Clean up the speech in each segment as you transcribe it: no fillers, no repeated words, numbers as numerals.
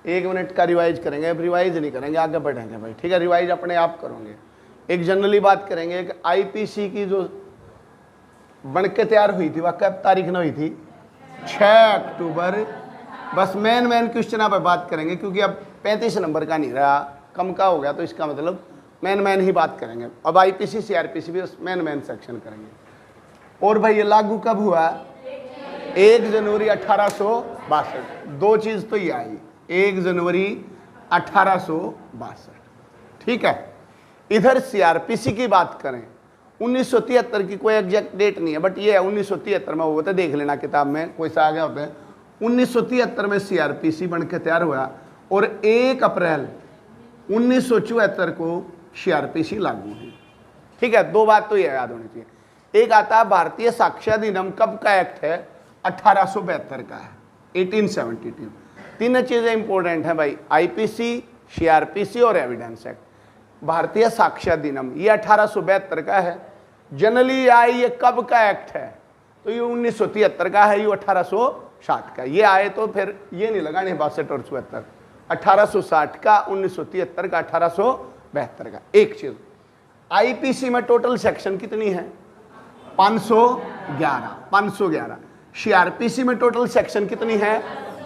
1 minute का revise करेंगे, अब रिवाइज नहीं करेंगे, आगे बढ़ेंगे भाई, ठीक है। रिवाइज अपने आप करोगे। एक जनरली बात करेंगे कि आईपीसी की जो बन के तैयार हुई थी वह कब तारीख में हुई थी? 6 अक्टूबर। बस मेन क्वेश्चन आप बात करेंगे, क्योंकि अब 35 नंबर का नहीं रहा, कम का हो गया, तो इसका मतलब मेन ही बात करेंगे। अब आईपीसी सीआरपीसी भी मेन सेक्शन करेंगे। और भाई ये लागू कब हुआ? 1 जनवरी 1862। दो चीज तो ये आई, 1 जनवरी 1862, ठीक है। इधर सीआरपीसी की बात करें 1973 की कोई एग्जैक्ट डेट नहीं है, बट ये है 1973 में हुआ था, देख लेना किताब में कोई सा आ गया होता है। 1973 में सीआरपीसी बनकर तैयार हुआ और 1 अप्रैल 1974 को सीआरपीसी लागू हुई, ठीक है। दो बात तो ये याद होनी चाहिए। एक आता है भारतीय साक्ष्य अधिनियम, कब का एक्ट है? 1872 का है, 1872। तीन चीजें इंपॉर्टेंट हैं भाई, आईपीसी, सीआरपीसी और एविडेंस एक्ट। भारतीय साक्ष्य अधिनियम ये 1872 का है। जनरली आए ये कब का एक्ट है? तो ये 1973 का है, ये 1860 का। ये आए तो फिर ये नहीं लगाने 62 और 74, 1860 का, 1973 का, 1872 का। एक चीज, आईपीसी में टोटल सेक्शन कितनी है? 511। सीआरपीसी में टोटल सेक्शन कितनी है?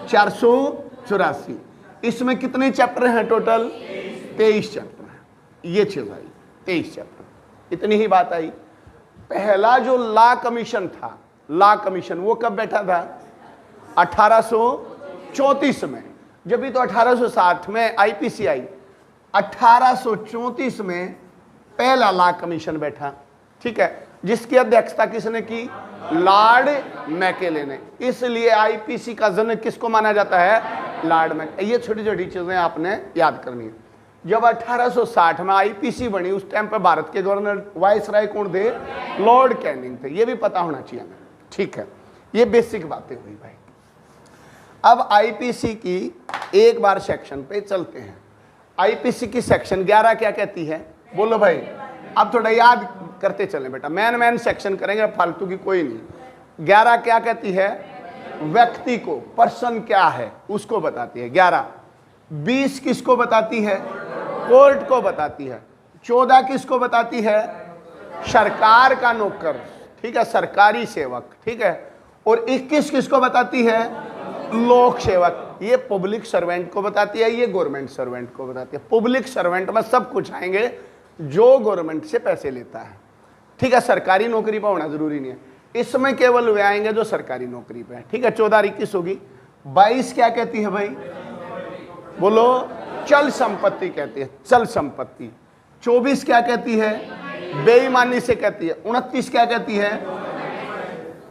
484। इसमें कितने चैप्टर हैं टोटल? 23 चैप्टर हैं। ये चीज आई, 23 चैप्टर, इतनी ही बात आई। पहला जो लॉ कमीशन था, लॉ कमीशन, वो कब बैठा था? 1834 में। जब भी तो 1860 में आईपीसी आई, 1834 में पहला लॉ कमीशन बैठा, ठीक है, जिसकी अध्यक्षता किसने की? लॉर्ड मैकेले ने। इसलिए आईपीसी का जनक किसको माना जाता है? Lord Macaulay. ये छोटी छोटी चीजें आपने याद करनी है। जब 1860 में आईपीसी बनी, उस टाइम पे भारत के गवर्नर वायसराय कौन थे? लॉर्ड कैनिंग थे। ये भी पता होना चाहिए हमें, ठीक है। ये बेसिक बातें हुई भाई। अब आईपीसी की एक बार सेक्शन पे चलते हैं। आईपीसी की सेक्शन 11 क्या कहती है? बोलो भाई, अब थोड़ा याद करते चले बेटा, मेन सेक्शन करेंगे, फालतू की कोई नहीं। 11 क्या कहती है? व्यक्ति को, पर्सन क्या है उसको बताती है 11। 20 किसको बताती है? कोर्ट को बताती है। 14 किसको बताती है? सरकार का नौकर, ठीक है, सरकारी सेवक, ठीक है। और 21 किसको बताती है? लोक सेवक। ये पब्लिक सर्वेंट को बताती है, ये गवर्नमेंट सर्वेंट को बताती है। पब्लिक सर्वेंट में सब कुछ आएंगे जो गवर्नमेंट से पैसे लेता है, ठीक है। सरकारी नौकरी पर होना जरूरी नहीं है, इसमें केवल वे आएंगे जो सरकारी नौकरी पे है, ठीक है। 14 और 21 होगी। 22 क्या कहती है भाई? बोलो, चल संपत्ति कहती है, चल संपत्ति। 24 क्या कहती है? बेईमानी से कहती है। 29 क्या कहती है?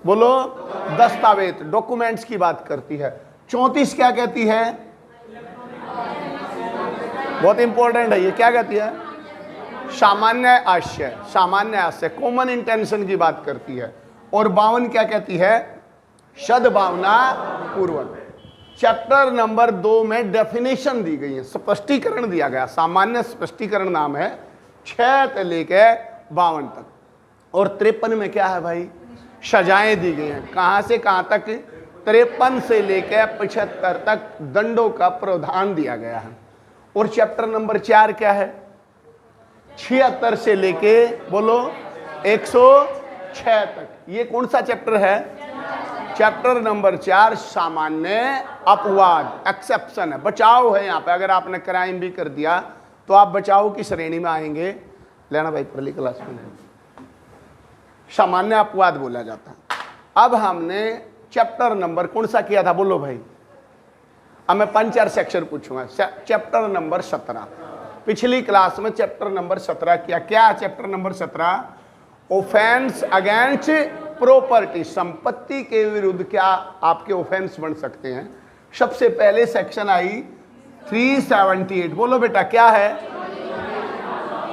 बोलो, दस्तावेज, डॉक्यूमेंट्स की बात करती है। 34 क्या कहती है? बहुत इंपॉर्टेंट है ये, क्या कहती है? सामान्य आशय, सामान्य आशय, कॉमन इंटेंशन की बात करती है। और 52 क्या कहती है? सद्भावना पूर्वक। चैप्टर नंबर 2 में डेफिनेशन दी गई है, स्पष्टीकरण दिया गया, सामान्य स्पष्टीकरण नाम है, 6 से लेके 52 तक। और 53 में क्या है भाई? सजाएं दी गई हैं। कहां से कहां तक? 53 से लेकर 75 तक दंडों का प्रावधान दिया गया है। और चैप्टर नंबर 4 क्या है? 76 से लेके बोलो 106 तक। ये कौन सा चैप्टर है? चैप्टर नंबर 4 सामान्य अपवाद, एक्सेप्शन है, बचाव है। यहाँ पे अगर आपने क्राइम भी कर दिया तो आप बचाव की श्रेणी में आएंगे। लेना भाई, पहली क्लास में सामान्य अपवाद बोला जाता है। अब हमने चैप्टर नंबर कौन सा किया था? बोलो भाई। अब मैं 5-4 सेक्शन पूछूंगा। चैप्टर नंबर 17, पिछली क्लास में चैप्टर नंबर 17 किया। क्या chapter number 17? Offence against property, संपत्ति के विरुद्ध क्या आपके ऑफेंस बन सकते हैं। सबसे पहले सेक्शन आई 378। बोलो बेटा, क्या है?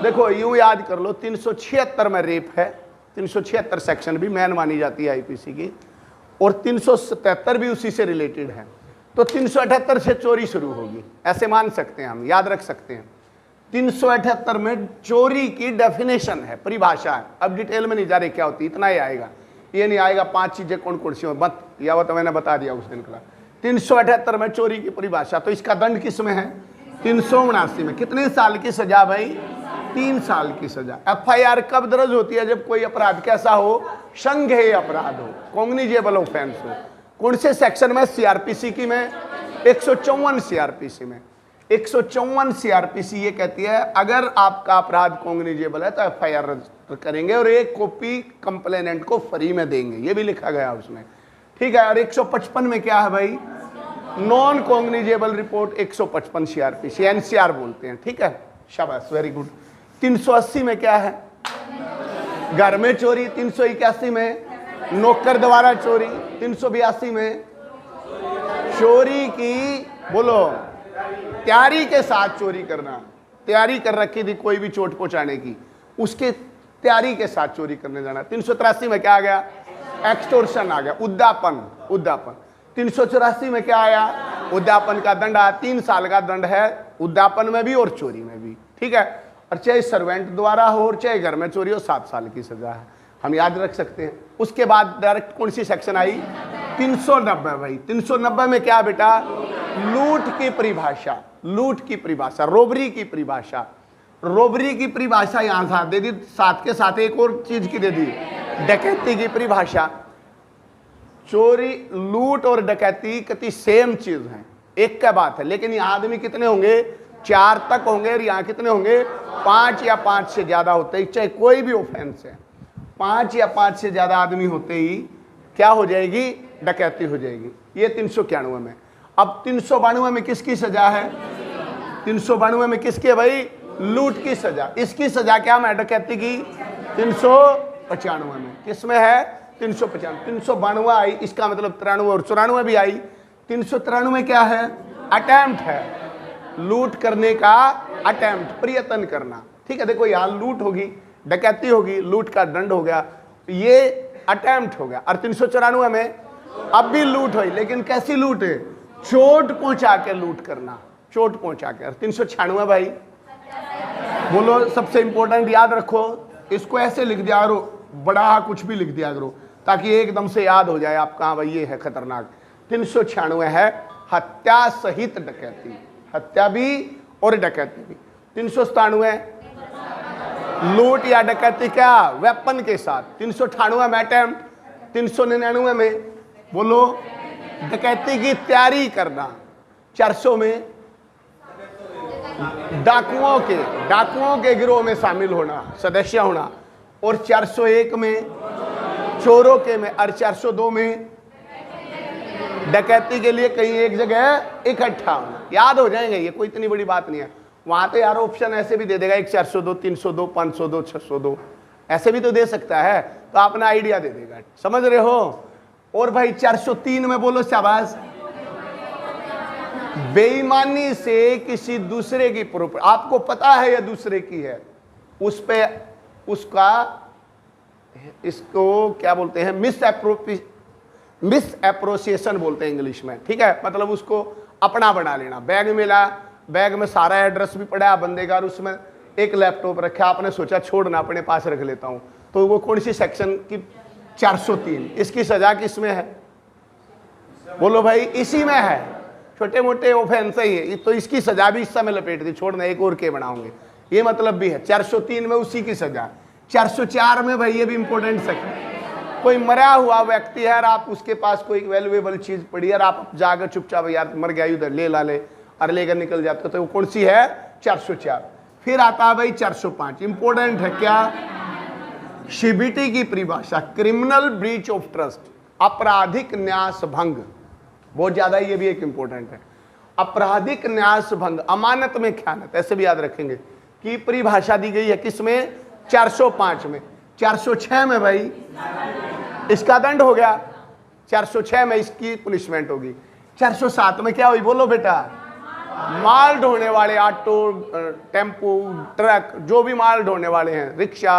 देखो यूं याद कर लो, 376 में रेप है, 376 सेक्शन भी मैन मानी जाती है आईपीसी की, और 377 भी उसी से रिलेटेड है। तो 378 से चोरी शुरू होगी, ऐसे मान सकते हैं हम, याद रख सकते हैं। 378 में चोरी की डेफिनेशन है, परिभाषा है। अब डिटेल में नहीं जा रहे क्या होती, इतना ही आएगा, ये नहीं आएगा 5 चीजें कौन कौन सी हो मत, या वो तो मैंने बता दिया उस दिन का। 378 में चोरी की परिभाषा, तो इसका दंड किस में है? 379 में। कितने साल की सजा भाई? 3 साल की सजा। FIR कब दर्ज होती है? जब कोई अपराध कैसा हो? संज्ञेय अपराध हो, कॉग्निजेबल ऑफेंस हो। कौन से सेक्शन में? CRPC की में 154 CRPC में। 154 CRPC ये कहती है अगर आपका अपराध कॉग्निजेबल है तो FIR रजिस्टर करेंगे और एक कॉपी कंप्लेनेंट को फ्री में देंगे, ये भी लिखा गया उसमें, ठीक है। और 155 में क्या है भाई? Non cognizable report 155 CRPC, NCR बोलते हैं, ठीक है, शाबाश, वेरी गुड। 380 में क्या है? घर में चोरी। 381 में नौकर द्वारा चोरी। 382 में चोरी की, बोलो, तैयारी के साथ चोरी करना, तैयारी कर रखी थी कोई भी चोट पहुंचाने की, उसके तैयारी के साथ चोरी करने जाना। 383 में क्या आ गया? एक्सटोर्शन आ गया, उद्यापन, उद्यापन। 384 में क्या आया? उद्यापन का दंड आया, 3 साल का दंड है उद्यापन में भी और चोरी में भी, ठीक है। और चाहे सर्वेंट द्वारा हो और चाहे घर में चोरी हो, 7 साल की सजा है, हम याद रख सकते हैं। उसके बाद डायरेक्ट कौन सी सेक्शन आई? 390 भाई। 390 में क्या बेटा? लूट की परिभाषा, लूट की परिभाषा, रोबरी की परिभाषा। रोबरी की परिभाषा यहां साथ दे दी, साथ के साथ एक और चीज की दे दी, डकैती की परिभाषा। चोरी, लूट और डकैती कति सेम चीज है, एक का बात है, लेकिन यहाँ आदमी कितने होंगे? 4 तक होंगे, और यहाँ कितने होंगे? 5 या 5 से ज्यादा होते ही, चाहे कोई भी ऑफेंस है, 5 या 5 से ज्यादा आदमी होते ही क्या हो जाएगी? डकैती हो जाएगी। ये 391 में। अब 392 में किसकी सजा है? 392 में किसकी है भाई? लूट की सजा। इसकी सजा क्या है? डकैती की। 395 में किस में है? 395। 392 आई, इसका मतलब 93 और 94 भी आई। 393 में क्या है? अटेम्प्ट है, लूट करने का अटेम्प्ट, प्रयत्न करना, ठीक है। देखो यहाँ लूट होगी, डकैती होगी, लूट का दंड हो गया, ये अटेम्प्ट हो गया। और 394 में अब भी लूट हुई, लेकिन कैसी लूट है? चोट पहुंचा के लूट करना, चोट पहुंचा के। 396 भाई, बोलो, सबसे इंपॉर्टेंट याद रखो, इसको ऐसे लिख दिया करो, बड़ा कुछ भी लिख दिया करो, ताकि एकदम से याद हो जाए आपका, हाँ भाई ये है खतरनाक। 396 है हत्या सहित डकैती, हत्या भी और डकैती भी। 397 लूट या डकैती क्या? वेपन के साथ। 398 में अटेम्प्ट। 399 में बोलो डकैती की तैयारी करना। 400 में डाकुओं के गिरोह में शामिल होना, सदस्य होना। और 401 में चोरों के में, और 402 में डकैती के लिए कहीं एक जगह इकट्ठा होना। याद हो जाएंगे, ये कोई इतनी बड़ी बात नहीं है। वहां तो यार ऑप्शन ऐसे भी दे देगा, एक 402, 302, 502, 602, ऐसे भी तो दे सकता है, तो अपना आइडिया दे देगा, समझ रहे हो। और भाई 403 में बोलो शाबाश, बेईमानी से किसी दूसरे की प्रॉपर्टी, आपको पता है यह दूसरे की है, उस पे उसका, इसको क्या बोलते हैं? मिस एप्रोसिएशन बोलते हैं इंग्लिश में, ठीक है। मतलब उसको अपना बना लेना। बैग मिला, बैग में सारा एड्रेस भी पड़ा है बंदे का, और उसमें एक लैपटॉप रखा, आपने सोचा छोड़ना अपने पास रख लेता हूं, तो वो कौन सी सेक्शन की? 403। इसकी सजा किस में है? बोलो भाई, इसी में है। छोटे मोटे ऑफेंस ही है, तो इसकी सजा भी इस समय लपेट दी, छोड़ना एक और के बनाओगे, ये मतलब भी है। 403 में उसी की सजा। 404 में भाई, ये भी इंपॉर्टेंट सेक्शन, कोई मरा हुआ व्यक्ति है और आप उसके पास कोई वैल्यूएबल चीज पड़ी है, आप जाकर चुपचाप, यार मर गया उधर ले ला ले, और लेकर निकल जाते, तो वो कौन सी है? 404। फिर आता है भाई 405, इंपॉर्टेंट है क्या? सीबीटी की परिभाषा, क्रिमिनल ब्रीच ऑफ ट्रस्ट, आपराधिक न्यास भंग, बहुत ज्यादा, ये भी एक इंपॉर्टेंट है। आपराधिक न्यास भंग, अमानत में ख्यानत, ऐसे भी याद रखेंगे कि परिभाषा दी गई है किसमें? 405 में। 406 में भाई इसका दंड हो गया, 406 में इसकी पुनिशमेंट होगी। 407 में क्या हुई? बोलो बेटा, माल ढोने वाले, ऑटो, टेम्पो, ट्रक, जो भी माल ढोने वाले हैं, रिक्शा,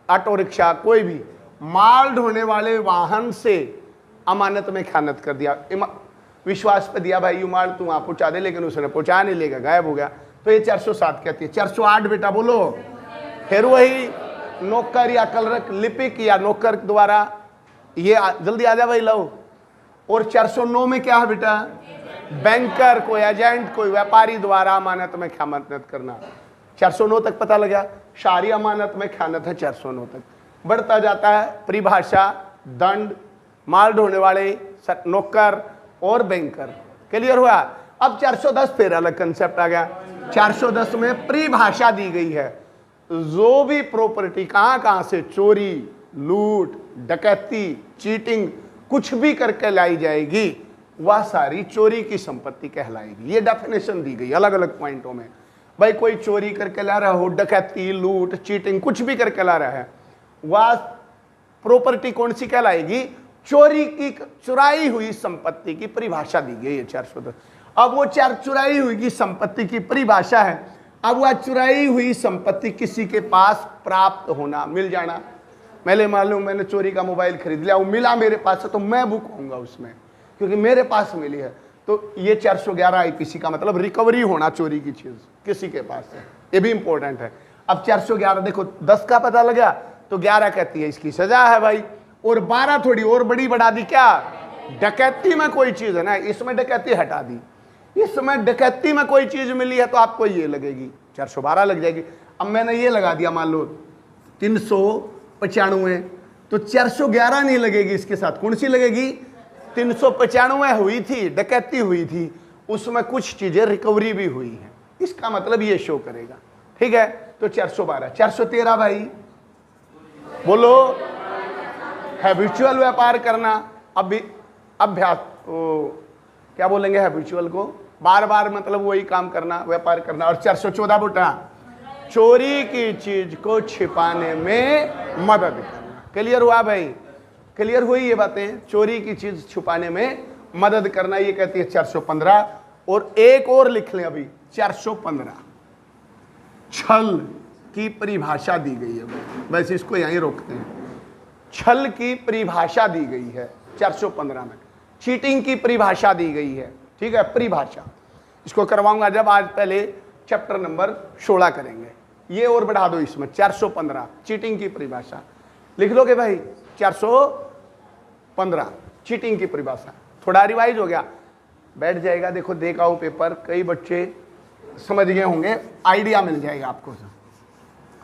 ऑटो रिक्शा, कोई भी माल ढोने वाले वाहन से अमानत में ख्यानत कर दिया, विश्वास पे दिया भाई यू माल तू वहां पहुंचा दे, लेकिन उसने पहुंचा नहीं, लेगा, गायब हो गया, तो ये 407 कहती है। 408 बेटा बोलो, फिर वही नौकर या क्लर्क, लिपिक या नौकर द्वारा, ये जल्दी आ जा भाई, लो, और 409 में क्या है बेटा? बैंकर, कोई एजेंट, कोई व्यापारी द्वारा अमानत में ख्यानत करना। 409 तक पता लगा। शारी अमानत में ख्यानत है 409 तक। बढ़ता जाता है परिभाषा, दंड, माल ढोने वाले, नौकर और बैंकर। क्लियर हुआ? अब 410 फिर अलग कंसेप्ट आ गया। 410 में परिभाषा दी गई है, जो भी प्रॉपर्टी कहां कहां से चोरी, लूट, डकैती, चीटिंग कुछ भी करके लाई जाएगी, वह सारी चोरी की संपत्ति कहलाएगी। ये डेफिनेशन दी गई अलग अलग पॉइंटों में। भाई कोई चोरी करके ला रहा हो, डकैती, लूट, चीटिंग कुछ भी करके ला रहा है, वह प्रॉपर्टी कौन सी कहलाएगी? चोरी की, चुराई हुई संपत्ति की परिभाषा दी गई है 410। अब वो चुराई हुई की संपत्ति की परिभाषा है। अब वह चुराई हुई संपत्ति किसी के पास प्राप्त होना, मिल जाना। मैंने मालूम मैंने चोरी का मोबाइल खरीद लिया, वो मिला मेरे पास है, तो मैं बुक होऊंगा उसमें क्योंकि मेरे पास मिली है। तो ये 411 आईपीसी का मतलब रिकवरी होना चोरी की चीज किसी के पास है, ये भी इंपॉर्टेंट है। अब 411 देखो 10 का पता लगा तो 11 कहती है इसकी सजा है भाई, और 12 थोड़ी और बड़ी बढ़ा दी। क्या? डकैती में कोई चीज है ना, इसमें डकैती हटा दी, इसमें डकैती में कोई चीज मिली है तो आपको ये लगेगी 412 लग जाएगी। अब मैंने ये लगा दिया मान लो 395, तो 411 नहीं लगेगी, इसके साथ कौन सी लगेगी? 395 हुई थी, डकैती हुई थी, उसमें कुछ चीजें रिकवरी भी हुई है, इसका मतलब ये शो करेगा। ठीक है, तो 412। 413 भाई बोलो, हैबिचुअल व्यापार करना, अभ्यास, क्या बोलेंगे हैबिचुअल को? बार बार मतलब वही काम करना, व्यापार करना। और 414 बेटा, चोरी की चीज को छिपाने में मदद करना। क्लियर हुआ भाई? क्लियर हुई ये बातें? चोरी की चीज छुपाने में मदद करना, ये कहती है 415। और एक और लिख लें अभी 415, छल की परिभाषा दी गई है। वैसे इसको यहीं रोकते हैं। छल की परिभाषा दी गई है 415 में, चीटिंग की परिभाषा दी गई है। ठीक है, परिभाषा इसको करवाऊंगा जब, आज पहले चैप्टर नंबर 16 करेंगे। ये और बढ़ा दो इसमें 415, चीटिंग की परिभाषा लिख लोगे भाई। 415 चीटिंग की परिभाषा, थोड़ा रिवाइज हो गया, बैठ जाएगा। देखो देखा हो पेपर, कई बच्चे समझ गए होंगे, आइडिया मिल जाएगा आपको।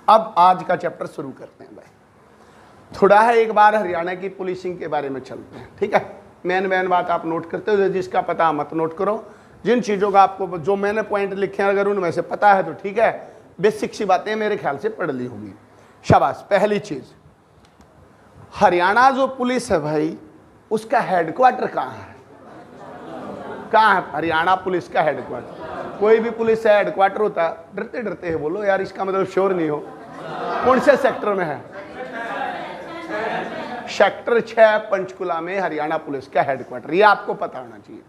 अब आज का चैप्टर शुरू करते हैं भाई। थोड़ा है, एक बार हरियाणा की पुलिसिंग के बारे में चलते हैं। ठीक है, मेन बात आप नोट करते हो, जिसका पता मत नोट करो। जिन चीज़ों का आपको, जो मैंने पॉइंट लिखे हैं अगर उनमें से पता है तो ठीक है, बेसिक सी बातें मेरे ख्याल से पढ़ ली होगी। शाबाश। पहली चीज, हरियाणा जो पुलिस है भाई, उसका हेडक्वार्टर कहाँ है? कहाँ है हरियाणा पुलिस का हेडक्वार्टर? कोई भी पुलिस है हेडक्वार्टर होता है? डरते डरते है बोलो यार, इसका मतलब श्योर नहीं हो। कौन से सेक्टर में है? सेक्टर 6 पंचकुला में हरियाणा पुलिस का हेडक्वार्टर, ये आपको पता होना चाहिए।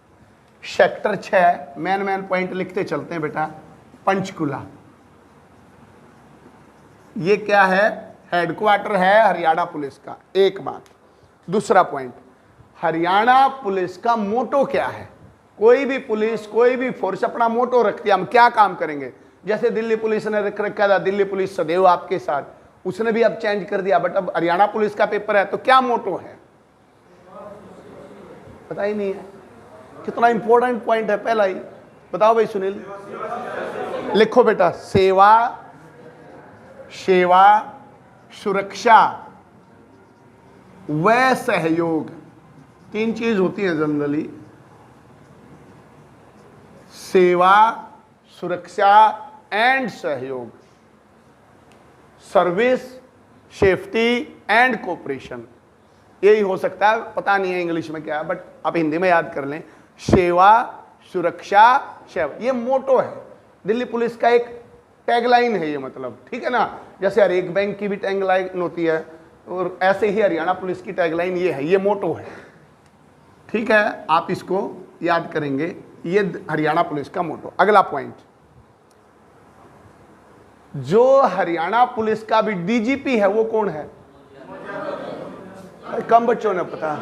सेक्टर 6 मेन पॉइंट लिखते चलते हैं बेटा। पंचकुला, ये क्या है? हेडक्वार्टर है हरियाणा पुलिस का। एक बात। दूसरा पॉइंट, हरियाणा पुलिस का मोटो क्या है? कोई भी पुलिस, कोई भी फोर्स अपना मोटो रखती है, हम क्या काम करेंगे। जैसे दिल्ली पुलिस ने रख रखा था, दिल्ली पुलिस सदैव आपके साथ, उसने भी अब चेंज कर दिया। बट अब हरियाणा पुलिस का पेपर है तो क्या मोटो है? पता ही नहीं है। कितना इंपॉर्टेंट पॉइंट है पहला ही। बताओ भाई सुनील, लिखो बेटा। सेवा, सुरक्षा व सहयोग, 3 चीज होती है जनरली। सेवा, सुरक्षा एंड सहयोग, सर्विस, सेफ्टी एंड कोऑपरेशन, यही हो सकता है। पता नहीं है इंग्लिश में क्या है, बट आप हिंदी में याद कर लें। सेवा, सुरक्षा, सेवा, ये मोटो है दिल्ली पुलिस का, एक टैगलाइन है ये, मतलब ठीक है ना। जैसे हर एक बैंक की भी टैगलाइन होती है, और ऐसे ही हरियाणा पुलिस की टैगलाइन ये है, ये मोटो है। ठीक है, आप इसको याद करेंगे, ये हरियाणा पुलिस का मोटो। अगला पॉइंट, जो हरियाणा पुलिस का भी डीजीपी है वो कौन है? कम बच्चों ने पता,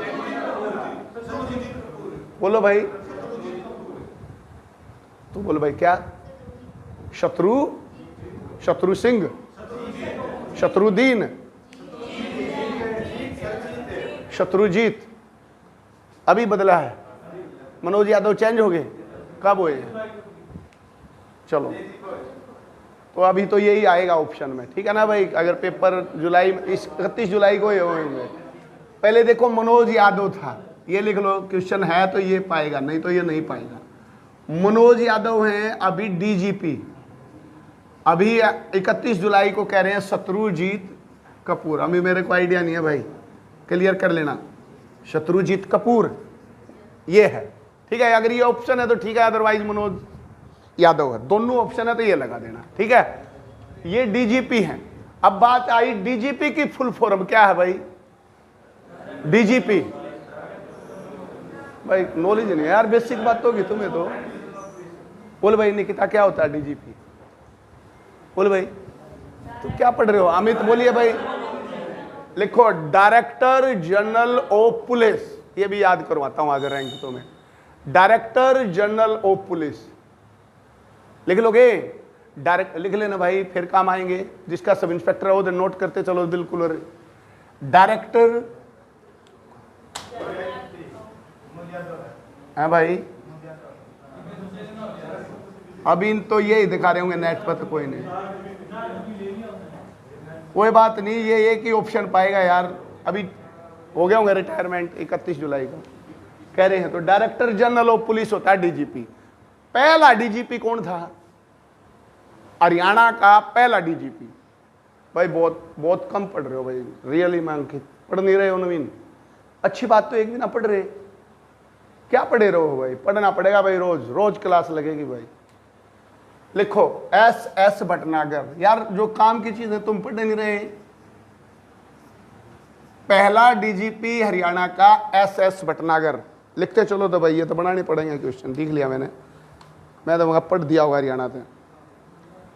बोलो भाई, तू बोलो भाई। क्या? शत्रु सिंह, शत्रुदीन, शत्रुजीत। अभी बदला है, मनोज यादव चेंज हो गए, कब हुए? चलो तो अभी तो यही आएगा ऑप्शन में, ठीक है ना भाई। अगर पेपर जुलाई 31 जुलाई को ये होंगे। पहले देखो मनोज यादव था, ये लिख लो, क्वेश्चन है तो ये पाएगा, नहीं तो ये नहीं पाएगा। मनोज यादव हैं अभी डीजीपी, अभी 31 जुलाई को कह रहे हैं शत्रुजीत कपूर। अभी मेरे को आइडिया नहीं है भाई, क्लियर कर लेना, शत्रुजीत कपूर ये है, ठीक है। अगर ये ऑप्शन है तो ठीक है, अदरवाइज मनोज यादव है। दोनों ऑप्शन है तो ये लगा देना, ठीक है। ये डीजीपी हैं। अब बात आई डीजीपी की फुल फॉर्म क्या है भाई? डीजीपी भाई नॉलेज नहीं यार, बेसिक बात होगी तुम्हें तो। बोल भाई निकिता क्या होता है डीजीपी? बोल भाई तुम क्या पढ़ रहे हो? अमित बोलिए भाई। लिखो डायरेक्टर जनरल ऑफ पुलिस, ये भी याद करवाता हूं आगे रैंक तो में। डायरेक्टर जनरल ऑफ पुलिस लिख लोगे, डायरेक्ट लिख लेना भाई, फिर काम आएंगे। जिसका सब इंस्पेक्टर हो उधर नोट करते चलो बिल्कुल। डायरेक्टर है भाई, अभी तो यही दिखा रहे होंगे नेट पर, तो कोई नहीं, कोई बात नहीं, ये एक ही ऑप्शन पाएगा यार। अभी हो गए होंगे रिटायरमेंट 31 जुलाई को कह रहे हैं। तो डायरेक्टर जनरल ऑफ पुलिस होता है डीजीपी। पहला डीजीपी कौन था? हरियाणा का पहला डीजीपी। भाई बहुत कम पढ़ रहे हो भाई, रियली मैं अंकित, पढ़ नहीं रहे हो नवीन। अच्छी बात तो एक भी ना पढ़ रहे, क्या पढ़े रहो भाई? पढ़ना पड़ेगा भाई, रोज रोज क्लास लगेगी भाई। लिखो SS भटनागर, यार जो काम की चीज है तुम पढ़ नहीं रहे। पहला डीजीपी हरियाणा का SS भटनागर, लिखते चलो तो भाई, ये तो बनाने पड़ेंगे क्वेश्चन, देख लिया मैंने, मैं तो वहां पढ़ दिया होगा हरियाणा से,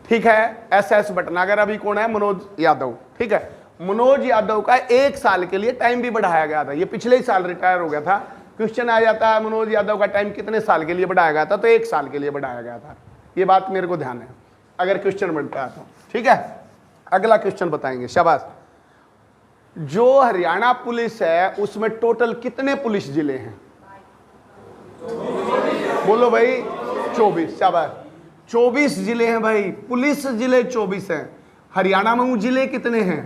ठीक है। SS भटनागर अभी कौन है? मनोज यादव, ठीक है। मनोज यादव का 1 साल के लिए टाइम भी बढ़ाया गया था, ये पिछले ही साल रिटायर हो गया था। क्वेश्चन आ जाता है मनोज यादव का टाइम कितने साल के लिए बढ़ाया गया था, तो 1 साल के लिए बढ़ाया गया था। ये बात मेरे को ध्यान है अगर क्वेश्चन बनता है तो, ठीक है। अगला क्वेश्चन बताएंगे, शाबाश। जो हरियाणा पुलिस है उसमें टोटल कितने पुलिस जिले हैं? बोलो भाई 24, शाबाश। 24 जिले हैं भाई, पुलिस जिले 24 हैं। हरियाणा में जिले कितने हैं?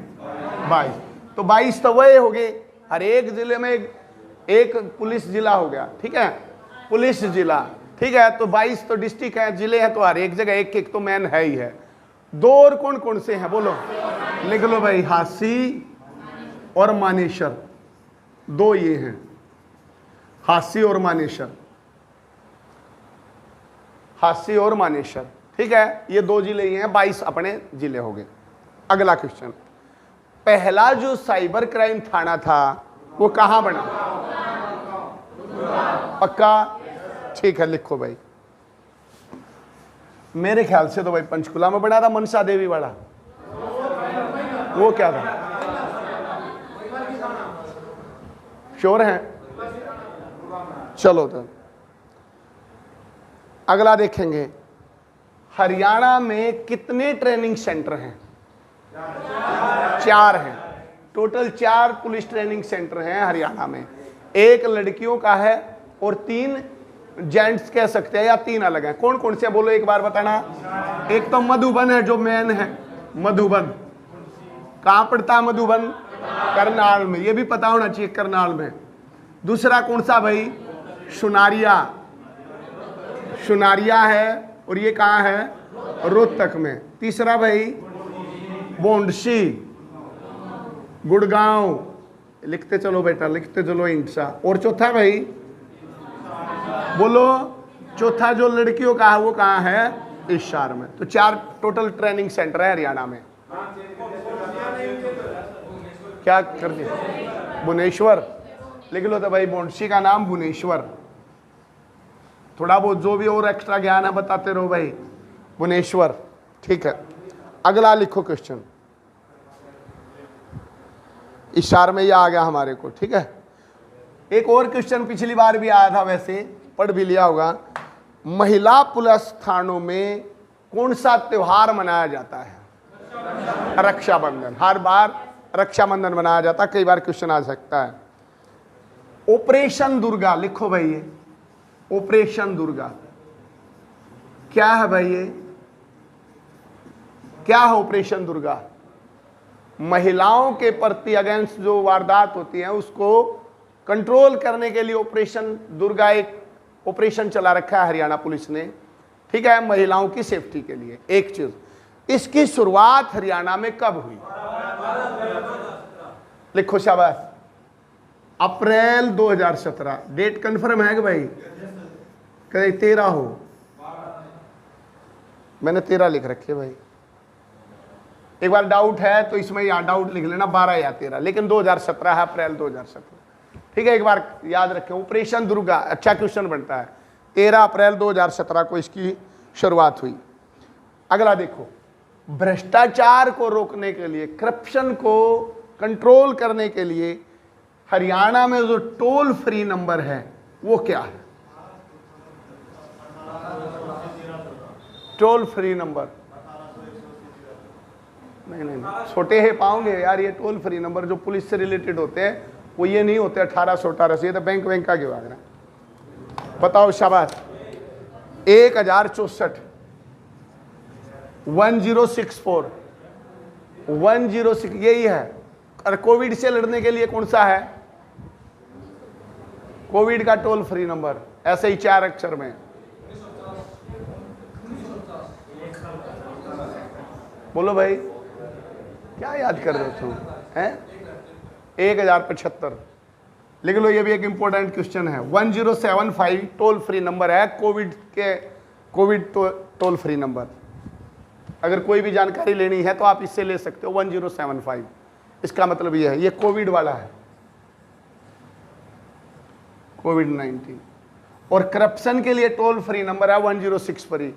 22। तो 22 तो वही हो गए, हर एक जिले में एक पुलिस जिला हो गया, ठीक है, पुलिस जिला, ठीक है। तो 22 तो डिस्ट्रिक्ट है, जिले हैं तो हर एक जगह एक एक तो मैन है ही है। 2 और कौन कौन से हैं बोलो? लिख लो भाई, हासी और मानेसर, 2 ये हैं, हासी और मानेसर, हासी और मानेसर, ठीक है। ये 2 जिले ही हैं, 22 अपने जिले हो गए। अगला क्वेश्चन, पहला जो साइबर क्राइम थाना था वो कहां बना? पक्का, ठीक है, लिखो भाई। मेरे ख्याल से तो भाई पंचकुला में बना था, मनसा देवी वाला, वो क्या था? श्योर है? चलो तो अगला देखेंगे, हरियाणा में कितने ट्रेनिंग सेंटर हैं? 4 हैं, टोटल 4 पुलिस ट्रेनिंग सेंटर हैं हरियाणा में। 1 लड़कियों का है और 3 जेंट्स कह सकते हैं, या 3 अलग हैं। कौन कौन से बोलो एक बार बताना। एक तो मधुबन है जो मेन है, मधुबन कहां पड़ता है? मधुबन करनाल में, ये भी पता होना चाहिए करनाल में। दूसरा कौन सा भाई? सुनारिया, सुनारिया है, और ये कहां है? रोहतक में। तीसरा भाई बोंडसी, गुड़गांव, लिखते चलो बेटा, लिखते चलो इंसा। और चौथा भाई बोलो, चौथा जो लड़कियों का है वो कहां है? हिसार में। तो 4 टोटल ट्रेनिंग सेंटर है हरियाणा में। क्या कर दिया? भुवनेश्वर, लिख लो तो भाई, बोंडसी का नाम भुवनेश्वर। थोड़ा बहुत जो भी और एक्स्ट्रा ज्ञान है बताते रहो भाई, भुवनेश्वर, ठीक है। अगला लिखो क्वेश्चन, इशार में ये आ गया हमारे को, ठीक है। एक और क्वेश्चन पिछली बार भी आया था, वैसे पढ़ भी लिया होगा। महिला पुलिस थानों में कौन सा त्योहार मनाया जाता है? रक्षाबंधन। हर बार रक्षाबंधन मनाया जाता है, कई बार क्वेश्चन आ सकता है। ऑपरेशन दुर्गा लिखो भाई, ये ऑपरेशन दुर्गा क्या है भाई? ये क्या है ऑपरेशन दुर्गा? महिलाओं के प्रति अगेंस्ट जो वारदात होती है उसको कंट्रोल करने के लिए ऑपरेशन दुर्गा एक ऑपरेशन चला रखा है हरियाणा पुलिस ने, ठीक है, महिलाओं की सेफ्टी के लिए। एक चीज, इसकी शुरुआत हरियाणा में कब हुई? लिखो शाबाश, अप्रैल 2017। डेट कंफर्म है कि भाई? कहीं 13 हो, मैंने 13 लिख रखे भाई। एक बार डाउट है तो इसमें यहाँ डाउट लिख लेना 12 या 13, लेकिन 2017 है, अप्रैल 2017, ठीक है। एक बार याद रखें, ऑपरेशन दुर्गा अच्छा क्वेश्चन बनता है। 13 अप्रैल 2017 को इसकी शुरुआत हुई। अगला देखो, भ्रष्टाचार को रोकने के लिए, करप्शन को कंट्रोल करने के लिए हरियाणा में जो टोल फ्री नंबर है वो क्या है? टोल फ्री नंबर नहीं, छोटे है पाओगे यार। ये टोल फ्री नंबर जो पुलिस से रिलेटेड होते हैं वो ये नहीं होते 1818 से, ये तो बैंक का क्यों आ रहा? बताओ शाबाश। 1064 1064 106 यही है। और कोविड से लड़ने के लिए कौन सा है? कोविड का टोल फ्री नंबर ऐसे ही 4 अक्षर में। बोलो भाई, क्या याद कर रहे हो तुम? हैं 1075 लिख लो, ये भी एक इंपॉर्टेंट क्वेश्चन है। 1075 टोल फ्री नंबर है कोविड टोल फ्री नंबर। अगर कोई भी जानकारी लेनी है तो आप इससे ले सकते हो। 1075 इसका मतलब ये है, ये कोविड वाला है, कोविड-19। और करप्शन के लिए टोल फ्री नंबर है 106 पर ही।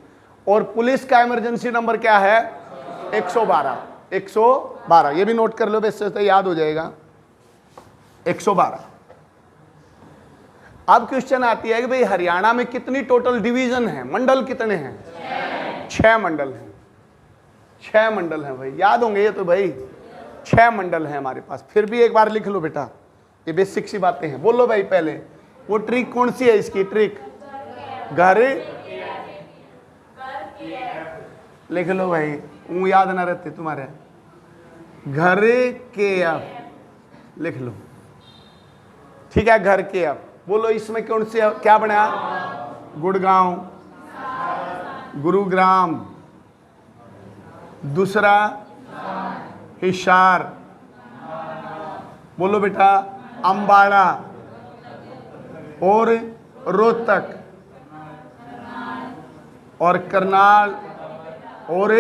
और पुलिस का इमरजेंसी नंबर क्या है? 112। ये भी नोट कर लो, वैसे तो याद हो जाएगा। 112। अब क्वेश्चन आती है कि भाई हरियाणा में कितनी टोटल डिवीजन है, मंडल कितने हैं? 6 मंडल हैं। 6 मंडल हैं भाई, याद होंगे ये तो भाई। 6 मंडल हैं हमारे पास। फिर भी एक बार लिख लो बेटा, ये बेसिक सी बातें हैं। बोलो भाई पहले, वो ट्रिक कौन सी है इसकी? ट्रिक घर, लिख लो भाई, वो याद ना रहते तुम्हारे। घर के अब लिख लो, ठीक है, घर के अब। बोलो इसमें कौन से क्या बना? गुड़गांव, गुरुग्राम, दूसरा हिसार, बोलो बेटा अंबाला और रोहतक और करनाल और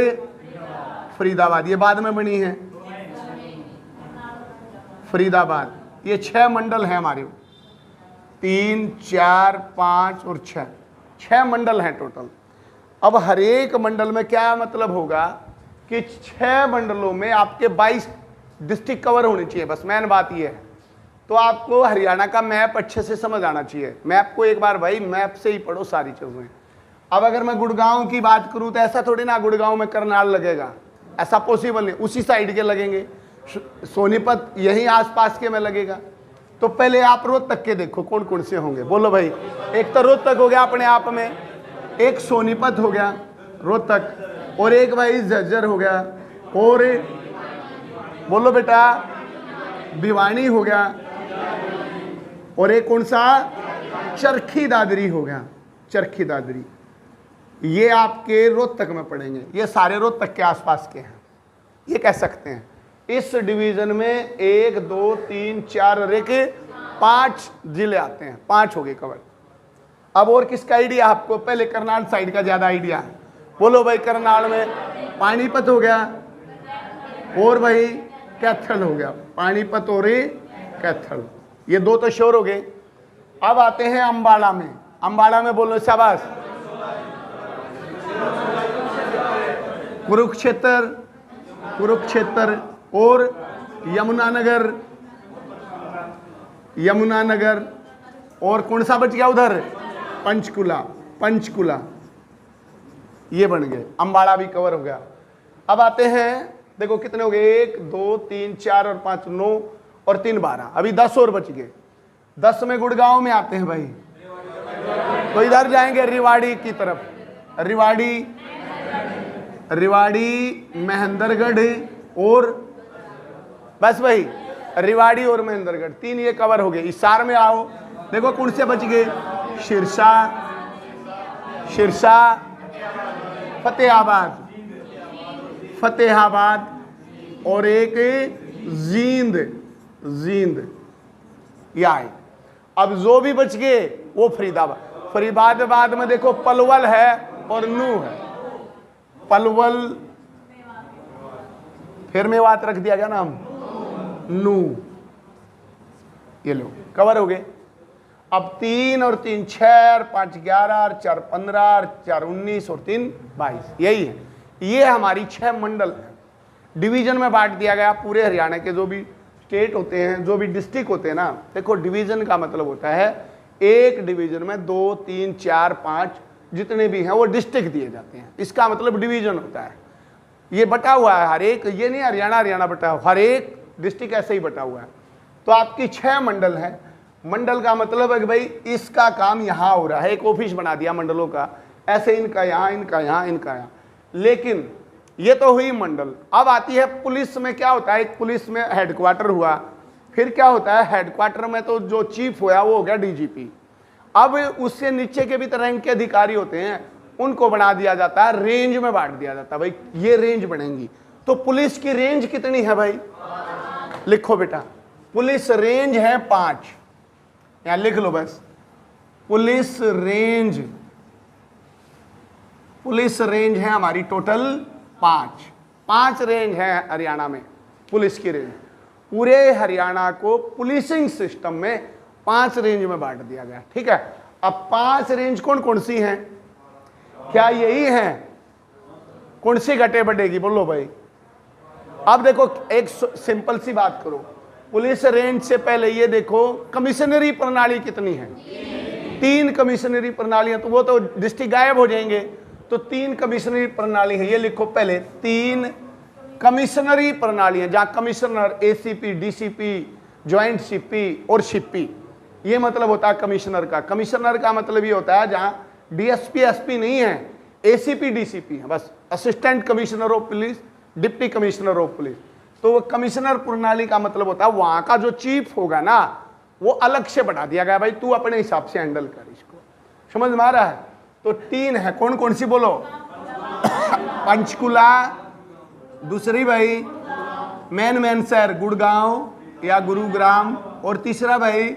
फरीदाबाद। ये बाद में बनी है फरीदाबाद। ये 6 मंडल हैं हमारे, 3, 4, 5 और 6। 6 मंडल हैं टोटल। अब हर एक मंडल में क्या मतलब होगा कि 6 मंडलों में आपके 22 डिस्ट्रिक्ट कवर होनी चाहिए, बस मेन बात ये है। तो आपको हरियाणा का मैप अच्छे से समझ आना चाहिए। मैप को एक बार भाई मैप से ही पढ़ो सारी चीज़ें। अब अगर मैं गुड़गांव की बात करूं तो ऐसा थोड़ी ना गुड़गांव में करनाल लगेगा, ऐसा पॉसिबल नहीं। उसी साइड के लगेंगे, सोनीपत यहीं आसपास के में लगेगा। तो पहले आप रोहतक के देखो कौन कौन से होंगे। बोलो भाई, एक तो रोहतक हो गया अपने आप में, एक सोनीपत हो गया रोहतक, और एक भाई झज्जर हो गया, और बोलो बेटा भिवानी हो गया, और एक कौन सा? चरखी दादरी हो गया, चरखी दादरी। ये आपके रोहतक में पड़ेंगे। ये सारे रोहतक के आसपास के हैं, ये कह सकते हैं। इस डिवीजन में 1, 2, 3, 4 और 5 जिले आते हैं। 5 हो गए कवर। अब और किसका आइडिया आपको? पहले करनाल साइड का ज्यादा आइडिया है। बोलो भाई, करनाल में पानीपत हो गया और भाई कैथल हो गया। पानीपत और कैथल, ये 2 तो श्योर हो गए। अब आते हैं अंबाला में। अंबाला में बोलो शाबाश, कुरुक्षेत्र और यमुनानगर, और कौन सा बच गया उधर? पंचकुला। ये बन गए, अंबाला भी कवर हो गया। अब आते हैं, देखो कितने हो गए? 1, 2, 3, 4 और 5 9 और 3 12। अभी 10 और बच गए। 10 में गुड़गांव में आते हैं भाई, तो इधर जाएंगे रिवाड़ी की तरफ, रिवाड़ी महेंद्रगढ़ और बस भाई रिवाड़ी और महेंद्रगढ़, 3 ये कवर हो गए। हिसार में आओ, देखो कौन से बच गए, सिरसा, फतेहाबाद और एक जींद ये आए। अब जो भी बच गए वो फरीदाबाद में देखो पलवल है और नू है, पलवल फिर मेवात रख दिया गया नाम, नू, ये लो कवर हो गए। अब 3 और 3 6 और 5 11 और 4 15 और 4 19 और 3 22, यही है। ये हमारी 6 मंडल है। डिवीजन में बांट दिया गया पूरे हरियाणा के जो भी स्टेट होते हैं, जो भी डिस्ट्रिक्ट होते हैं ना, देखो डिवीजन का मतलब होता है एक डिवीजन में 2 3 4 5 जितने भी हैं वो डिस्ट्रिक्ट दिए जाते हैं, इसका मतलब डिवीजन होता है। ये बटा हुआ है हर एक, ये नहीं हरियाणा बटा हुआ, हर एक डिस्ट्रिक्ट ऐसे ही बटा हुआ है। तो आपकी 6 मंडल है। मंडल का मतलब है कि भाई इसका काम यहाँ हो रहा है, एक ऑफिस बना दिया मंडलों का, ऐसे इनका यहाँ, इनका यहाँ, इनका यहाँ। लेकिन ये तो हुई मंडल। अब आती है पुलिस में, क्या होता है, एक पुलिस में हेडक्वार्टर हुआ, फिर क्या होता है हेडक्वार्टर में तो जो चीफ हुआ वो हो गया डीजीपी। अब उससे नीचे के भी रैंक के अधिकारी होते हैं, उनको बना दिया जाता है, रेंज में बांट दिया जाता है, भाई ये रेंज बनेंगी। तो पुलिस की रेंज कितनी है भाई, लिखो बेटा, पुलिस रेंज है 5, यहां लिख लो बस, पुलिस रेंज है हमारी टोटल 5 रेंज है हरियाणा में पुलिस की रेंज। पूरे हरियाणा को पुलिसिंग सिस्टम में 5 रेंज में बांट दिया गया, ठीक है। अब 5 रेंज कौन कौन सी हैं, क्या यही हैं, कौन सी घटे बढ़ेगी बोलो भाई। अब देखो एक सिंपल सी बात करो, पुलिस रेंज से पहले ये देखो कमिश्नरी प्रणाली कितनी है, 3 कमिश्नरी प्रणालियां, तो वो तो डिस्ट्रिक्ट गायब हो जाएंगे। तो 3 कमिश्नरी प्रणाली है, ये लिखो पहले 3 कमिश्नरी प्रणाली है, जहां commissioner ACP, DCP, joint CP और शिपी, ये मतलब होता है कमिश्नर का। कमिश्नर का मतलब ये होता है जहां डीएसपी एसपी नहीं है, एसीपी डीसीपी है, बस assistant commissioner of police, deputy commissioner of police. तो वो कमिश्नर प्रणाली का मतलब होता है वहां का जो चीफ होगा ना, वो अलग से बढ़ा दिया गया, भाई तू अपने हिसाब से हैंडल कर इसको, समझ में आ रहा है। तो 3 है, कौन कौन सी बोलो, पंचकुला, दूसरी भाई मेन शहर गुड़गांव या गुरुग्राम, और तीसरा भाई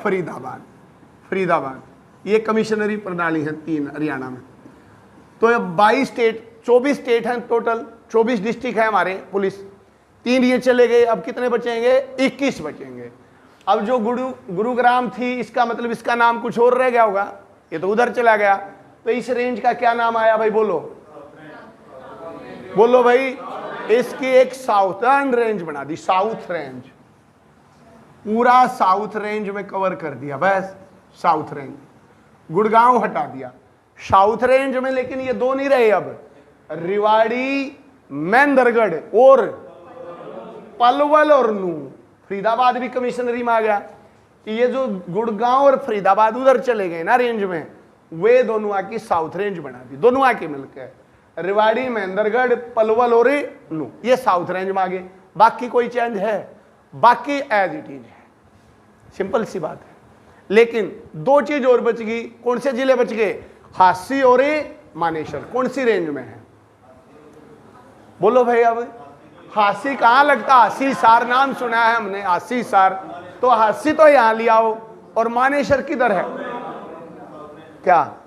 फरीदाबाद। ये कमिश्नरी प्रणाली है 3 हरियाणा में। तो 22 स्टेट, 24 स्टेट हैं टोटल, 24 डिस्ट्रिक्ट है हमारे पुलिस, 3 ये चले गए, अब कितने बचेंगे, 21 बचेंगे। अब जो गुरुग्राम थी, इसका मतलब इसका नाम कुछ और रह गया होगा, ये तो उधर चला गया। तो इस रेंज का क्या नाम आया भाई, बोलो भाई, इसकी एक साउथर्न रेंज बना दी, साउथ रेंज, पूरा साउथ रेंज में कवर कर दिया, बस साउथ रेंज, गुड़गांव हटा दिया साउथ रेंज में। लेकिन ये 2 नहीं रहे, अब रिवाड़ी, महेंद्रगढ़ और पलवल और नू, फरीदाबाद भी कमिश्नरी में आ गया। कि ये जो गुड़गांव और फरीदाबाद उधर चले गए ना रेंज में, वे दोनों आके साउथ रेंज बना दी, दोनों आके मिलकर रिवाड़ी, महेंद्रगढ़, पलवल और नू, ये साउथ रेंज में आ गए। बाकी कोई चेंज है, बाकी एज इट इज है, सिंपल सी बात है। लेकिन 2 चीज और बच गई, कौन से जिले बच गए, हासी और मानेसर, कौन सी रेंज में है बोलो भाई। अब हासी कहाँ लगता, हासी सार नाम सुना है हमने, हासी सार, तो हासी तो यहां लिया हो, और मानेसर किधर है, क्या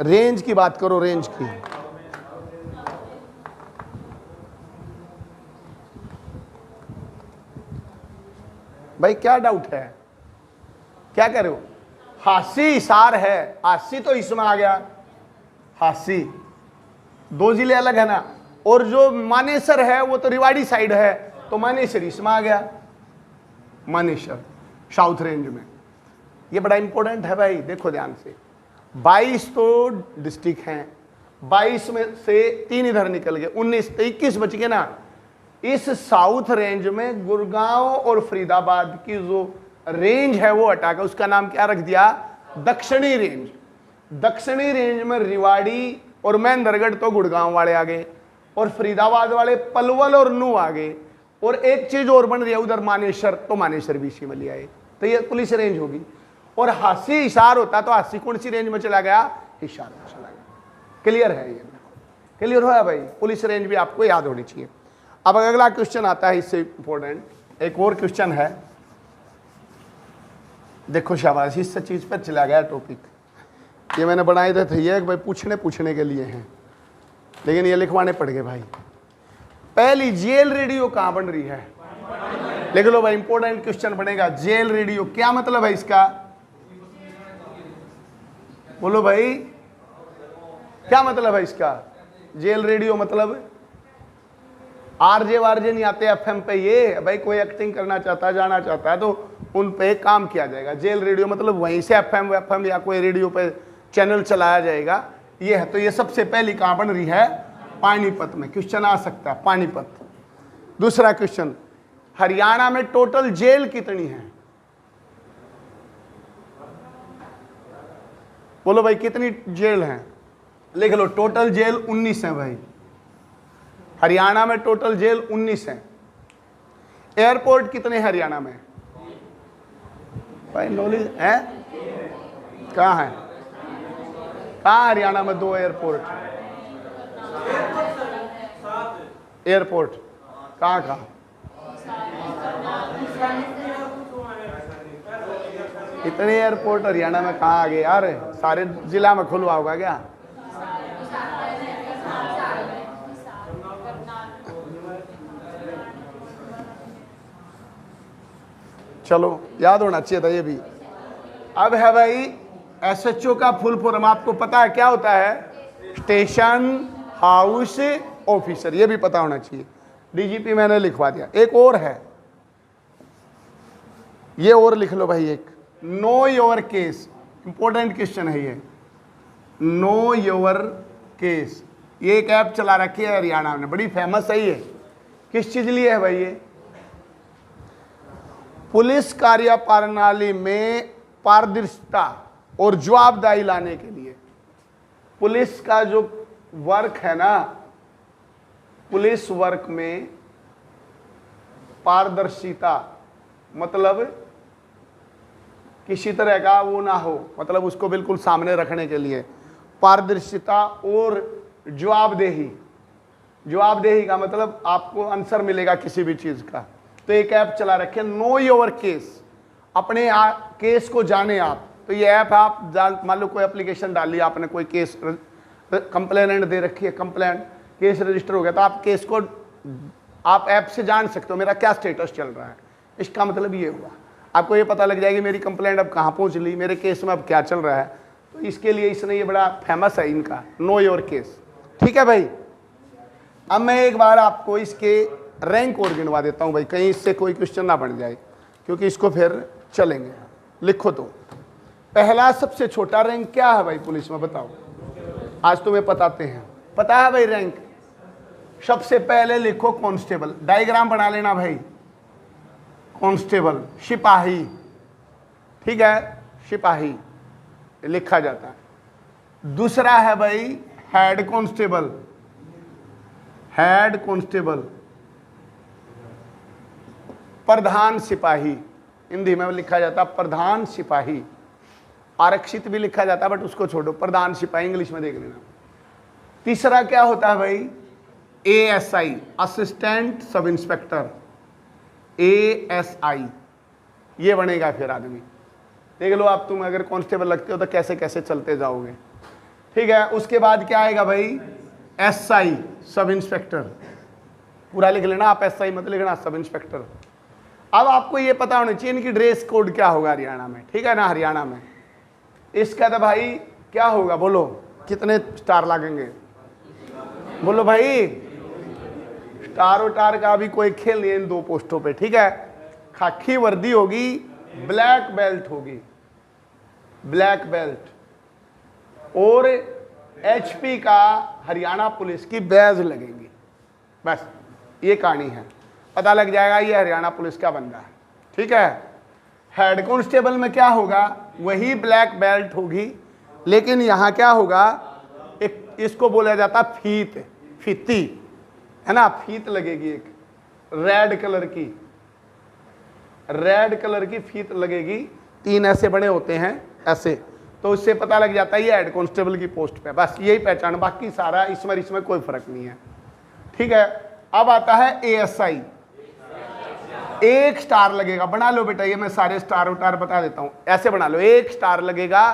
रेंज की बात करो, रेंज की। भाई क्या डाउट है, क्या कह रहे हो, हासी हिसार है, हासी तो इसमें आ गया, हासी 2 जिले अलग है ना, और जो मानेसर है वो तो रिवाड़ी साइड है, तो मानेसर इसमें आ गया, मानेसर साउथ रेंज में। ये बड़ा इंपॉर्टेंट है भाई, देखो ध्यान से। 22 तो डिस्ट्रिक्ट हैं, 22 में से 3 इधर निकल गए, 19 तो 21 बच गए ना। इस साउथ रेंज में गुड़गांव और फरीदाबाद की जो रेंज है वो हटाकर उसका नाम क्या रख दिया, दक्षिणी रेंज। दक्षिणी रेंज में रिवाड़ी और महेंद्रगढ़ तो गुड़गांव वाले आ गए, और फरीदाबाद वाले पलवल और नू आ गए, और एक चीज और बन रही है उधर मानेसर, तो मानेसर भी इसी में लिया है। तो ये पुलिस रेंज होगी। और हासी हिसार होता तो हासी कौन सी रेंज में चला गया, हिसार में चला गया। क्लियर है, ये क्लियर हुआ भाई। पुलिस रेंज भी आपको याद होनी चाहिए। अब अगला क्वेश्चन आता है इससे इंपॉर्टेंट, एक और क्वेश्चन है, देखो शाबाश, इस चीज पर चला गया टॉपिक। ये मैंने बनाए थे ये भाई पूछने के लिए हैं, लेकिन ये लिखवाने पड़ गए भाई। पहली जेल रेडियो कहां बन रही है, लिख लो भाई, इंपॉर्टेंट क्वेश्चन बनेगा। जेल रेडियो क्या मतलब है इसका, बोलो भाई क्या मतलब है इसका। जेल रेडियो मतलब आरजे वारजे नहीं आते एफएम पे, ये भाई कोई एक्टिंग करना चाहता है, जाना चाहता है तो उन पे काम किया जाएगा। जेल रेडियो मतलब वहीं से एफएम या कोई रेडियो पे चैनल चलाया जाएगा, ये है। तो ये सबसे पहली कहां बन रही है, पानीपत में। क्वेश्चन आ सकता है पानीपत। दूसरा क्वेश्चन, हरियाणा में टोटल जेल कितनी है, बोलो भाई कितनी जेल हैं, लिख लो। टोटल जेल 19 है भाई, हरियाणा में टोटल जेल 19 है। एयरपोर्ट कितने हरियाणा में भाई, नॉलेज है, कहाँ है, कहाँ हरियाणा में 2 एयरपोर्ट, एयरपोर्ट कहाँ कहाँ, इतने एयरपोर्ट हरियाणा में कहाँ आ गए यार, सारे जिला में खुलवा होगा क्या। चलो याद होना चाहिए था ये भी। अब है भाई एसएचओ का फुल फॉर्म आपको पता है क्या होता है, स्टेशन हाउस ऑफिसर, ये भी पता होना चाहिए। डीजीपी मैंने लिखवा दिया। एक और है, ये और लिख लो भाई, एक know your case, important question है ये। नो योर केस, ये एक ऐप चला रखी है हरियाणा में, बड़ी फेमस है ये। किस चीज लिए है भाई ये, पुलिस कार्यप्रणाली में पारदर्शिता और जवाबदेही लाने के लिए। पुलिस का जो वर्क है ना, पुलिस वर्क में पारदर्शिता मतलब किसी तरह का वो ना हो, मतलब उसको बिल्कुल सामने रखने के लिए पारदर्शिता और जवाबदेही। जवाबदेही का मतलब आपको आंसर मिलेगा किसी भी चीज का। तो एक ऐप चला रखे नो योर केस, अपने केस को जाने आप। तो ये ऐप आप मान लो कोई एप्लीकेशन डाल लिया आपने, कोई केस कंप्लेनेंट दे रखी है, कंप्लेंट केस रजिस्टर हो गया, तो आप केस को आप ऐप से जान सकते हो मेरा क्या स्टेटस चल रहा है। इसका मतलब ये हुआ, आपको ये पता लग जाएगी मेरी कंप्लेंट अब कहाँ पहुँच ली, मेरे केस में अब क्या चल रहा है। तो इसके लिए इसने ये बड़ा फेमस है इनका नो योर केस। ठीक है भाई। अब मैं एक बार आपको इसके रैंक और गिनवा देता हूं भाई, कहीं इससे कोई क्वेश्चन ना बन जाए, क्योंकि इसको फिर चलेंगे। लिखो तो पहला सबसे छोटा रैंक क्या है भाई पुलिस में, बताओ, आज तुम्हें बताते हैं। पता है भाई रैंक, सबसे पहले लिखो कांस्टेबल, डायग्राम बना लेना भाई। कांस्टेबल सिपाही, ठीक है, सिपाही लिखा जाता है। दूसरा है भाई हेड कांस्टेबल, हेड कांस्टेबल। प्रधान सिपाही, हिंदी में लिखा जाता प्रधान सिपाही। आरक्षित भी लिखा जाता बट उसको छोड़ो, प्रधान सिपाही इंग्लिश में देख लेना। तीसरा क्या होता है भाई, ASI, assistant sub inspector, ASI, ये बनेगा फिर आदमी। देख लो आप, तुम अगर कांस्टेबल लगते हो तो कैसे कैसे चलते जाओगे। ठीक है। उसके बाद क्या आएगा भाई, एसआई, सब इंस्पेक्टर। पूरा लिख लेना आप, एसआई मत लिखना, सब इंस्पेक्टर। अब आपको ये पता होना चाहिए इनकी ड्रेस कोड क्या होगा हरियाणा में, ठीक है ना। हरियाणा में इसका तो भाई क्या होगा, बोलो कितने स्टार लगेंगे, बोलो भाई। स्टार उटार का भी कोई खेल नहीं है इन 2 पोस्टों पे, ठीक है। खाकी वर्दी होगी, ब्लैक बेल्ट होगी, ब्लैक बेल्ट, और एचपी का हरियाणा पुलिस की बैज लगेंगी, बस ये कहानी है, पता लग जाएगा ये हरियाणा पुलिस का बंदा है। ठीक है, हेड कांस्टेबल में क्या होगा, वही ब्लैक बेल्ट होगी, लेकिन यहाँ क्या होगा, एक इसको बोला जाता फीत, फीती है ना, फीत लगेगी एक रेड कलर की फीत लगेगी, 3 ऐसे बने होते हैं ऐसे, तो उससे पता लग जाता है ये हेड कांस्टेबल की पोस्ट पे। बस यही पहचान, बाकी सारा इसमें कोई फर्क नहीं है। ठीक है, अब आता है एएसआई, 1 स्टार लगेगा, बना लो बेटा, ये मैं सारे स्टार उटार बता देता हूं, ऐसे बना लो, 1 स्टार लगेगा,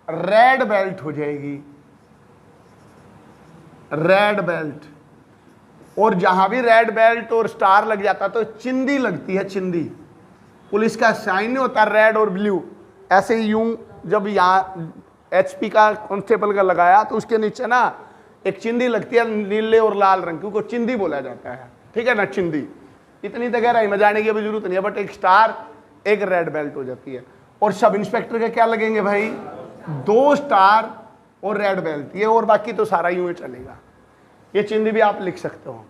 रेड बेल्ट हो जाएगी, रेड बेल्ट। और जहां भी रेड बेल्ट और स्टार लग जाता तो चिंदी लगती है, चिंदी, पुलिस का साइन नहीं होता रेड और ब्लू, ऐसे यूं जब यहाँ एचपी का कांस्टेबल का लगाया तो उसके नीचे ना एक चिंदी लगती है नीले और लाल रंग की, उसको चिंदी बोला जाता है। ठीक है ना, चिंदी, इतनी तो गहराई में जाने की अभी जरूरत नहीं है, बट 1 स्टार 1 रेड बेल्ट हो जाती है। और सब इंस्पेक्टर के क्या लगेंगे भाई, 2 स्टार और रेड बेल्ट, ये, और बाकी तो सारा यूं ही चलेगा। ये चिंदी भी आप लिख सकते हो।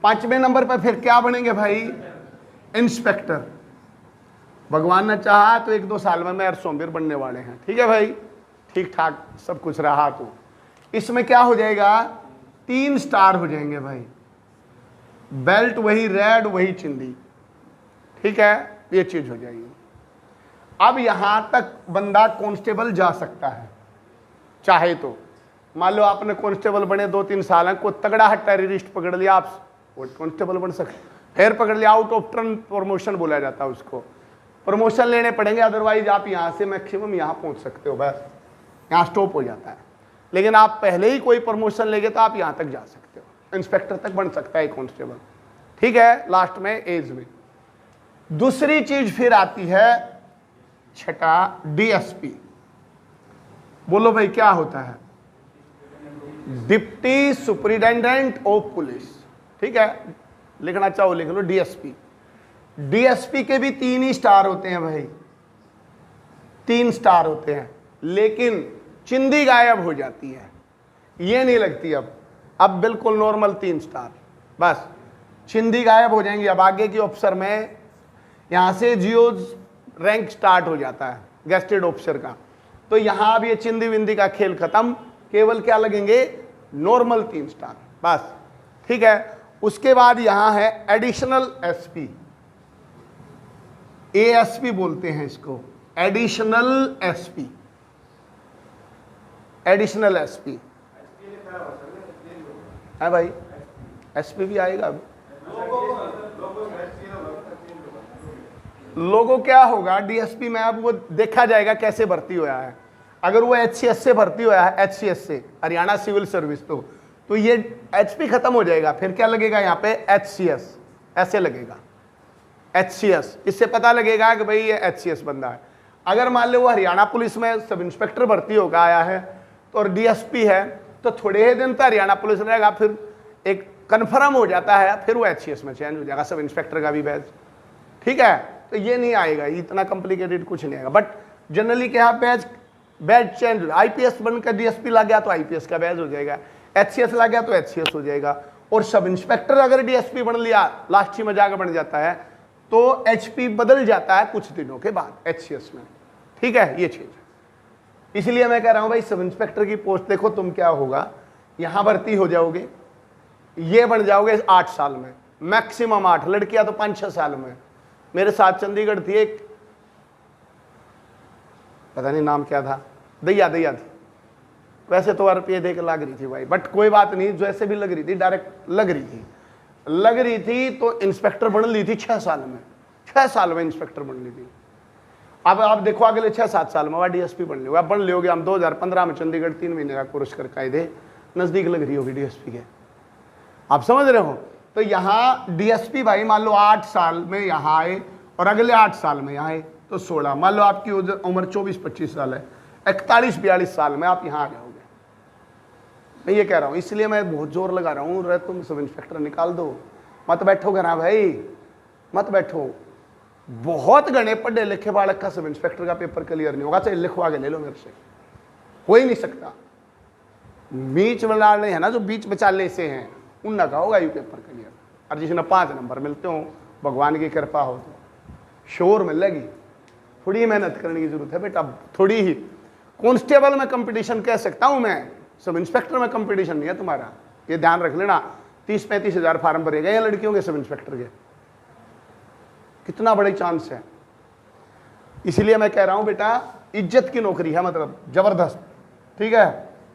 5वें नंबर पर फिर क्या बनेंगे भाई, इंस्पेक्टर। भगवान ने चाहा तो 1-2 साल में मेयर सोमवीर बनने वाले हैं। ठीक है भाई, ठीक ठाक सब कुछ रहा तो इसमें क्या हो जाएगा, 3 स्टार हो जाएंगे भाई, बेल्ट वही रेड वही चिंदी। ठीक है, ये चीज हो जाएगी। अब यहां तक बंदा कांस्टेबल जा सकता है चाहे तो। मान लो आपने कांस्टेबल बने 2-3 साल हैं, कोई तगड़ा है टेररिस्ट पकड़ लिया, आप कांस्टेबल बन सकते, फिर पकड़ लिया, आउट ऑफ टर्न प्रमोशन बोला जाता है उसको, प्रमोशन लेने पड़ेंगे, अदरवाइज आप यहां से मैक्सिमम यहां पहुंच सकते हो, बस यहां स्टॉप हो जाता है। लेकिन आप पहले ही कोई प्रमोशन लेंगे तो आप यहां तक जा सकते हो, इंस्पेक्टर तक बन सकता है कांस्टेबल। ठीक है, लास्ट में एज में। दूसरी चीज फिर आती है छठा, डीएसपी। बोलो भाई क्या होता है, डिप्टी सुपरिटेंडेंट ऑफ पुलिस। ठीक है, लिखना चाहो लिख लो, डीएसपी। डीएसपी के भी 3 ही स्टार होते हैं भाई, 3 स्टार होते हैं, लेकिन चिंदी गायब हो जाती है, ये नहीं लगती अब बिल्कुल नॉर्मल 3 स्टार, बस चिंदी गायब हो जाएंगी। अब आगे की ऑफिसर में यहां से जियो रैंक स्टार्ट हो जाता है गेस्टेड ऑफिसर का, तो यहां अब ये चिंदी विंदी का खेल खत्म, केवल क्या लगेंगे, नॉर्मल 3 स्टार बस। ठीक है, उसके बाद यहां है एडिशनल एसपी, एएसपी बोलते हैं इसको, एडिशनल एसपी, एडिशनल एसपी है भाई, एसपी भी आएगा। लोगो क्या होगा डीएसपी में, अब वो देखा जाएगा कैसे भर्ती हुआ है। अगर वो एचसीएस से भर्ती हुआ है, एचसीएस से, हरियाणा सिविल सर्विस, तो ये एचपी खत्म हो जाएगा, फिर क्या लगेगा यहाँ पे, एचसीएस, ऐसे लगेगा एचसीएस, इससे पता लगेगा कि भाई ये एचसीएस बंदा है। अगर मान लो वो हरियाणा पुलिस में सब इंस्पेक्टर भर्ती होकर आया है तो और डीएसपी है, तो थोड़े ही दिन तो हरियाणा पुलिस रहेगा, फिर एक कन्फर्म हो जाता है, फिर वो एचसीएस में चेंज हो जाएगा, सब इंस्पेक्टर का भी बैच। ठीक है, तो ये नहीं आएगा, इतना कॉम्प्लिकेटेड कुछ नहीं आएगा, बट जनरली क्या बैच चेंज हो, आईपीएस बनकर डीएसपी लग गया तो आईपीएस का बैच हो जाएगा, एचसीएस लग गया तो एचसीएस हो जाएगा, और सब इंस्पेक्टर अगर डीएसपी बन लिया, लास्ट में जाकर बन जाता है, तो एचपी बदल जाता है कुछ दिनों के बाद एचसीएस में। ठीक है, ये चीज, इसलिए मैं कह रहा हूं भाई सब इंस्पेक्टर की पोस्ट देखो तुम क्या होगा, यहां भर्ती हो जाओगे, ये बन जाओगे 8 साल में, मैक्सिमम 8, लड़कियां तो 5-6 साल में। मेरे साथ चंडीगढ़ थी एक, पता नहीं नाम क्या था, दैया थी, वैसे तो आरपीए दे के लग रही थी भाई, बट कोई बात नहीं, जैसे भी लग रही थी, डायरेक्ट लग रही थी तो इंस्पेक्टर बन ली थी 6 साल में, 6 साल में इंस्पेक्टर बन ली थी। अब आप देखो अगले 6-7 साल में वह डीएसपी बन ली, बन लोगे। हम 2015 में चंडीगढ़ 3 महीने का कोर्स कर कायदे नजदीक लग रही होगी डीएसपी के, आप समझ रहे हो। तो यहाँ डीएसपी भाई मान लो 8 साल में यहाँ आए और अगले 8 साल में यहाँ आए तो 16, मान लो आपकी उम्र 24-25 साल है, 41-42 साल में आप यहाँ आ जाओगे। मैं ये कह रहा हूँ, इसलिए मैं बहुत जोर लगा रहा हूँ, रे तुम सब इंस्पेक्टर निकाल दो, मत बैठो घर भाई, मत बैठो। बहुत गणे पढ़े लिखे बालक का सब इंस्पेक्टर का पेपर क्लियर नहीं होगा, चाहे लिखवा के ले लो मेरे से, हो ही नहीं सकता। बीच वाले है ना, जो बीच बचाले से हैं, उनका होगा यू पेपर क्लियर, और जिसने 5 नंबर मिलते हो, भगवान की कृपा हो तो शोर मिलेगी। थोड़ी मेहनत करने की जरूरत है बेटा, थोड़ी ही। कांस्टेबल में कंपटीशन कह सकता हूं मैं, सब इंस्पेक्टर में कंपटीशन नहीं है तुम्हारा, ये ध्यान रख लेना। 30-35 हजार फार्म भरे गए हैं लड़कियों के सब इंस्पेक्टर के, कितना बड़ी चांस है। इसलिए मैं कह रहा हूं बेटा, इज्जत की नौकरी है, मतलब जबरदस्त, ठीक है।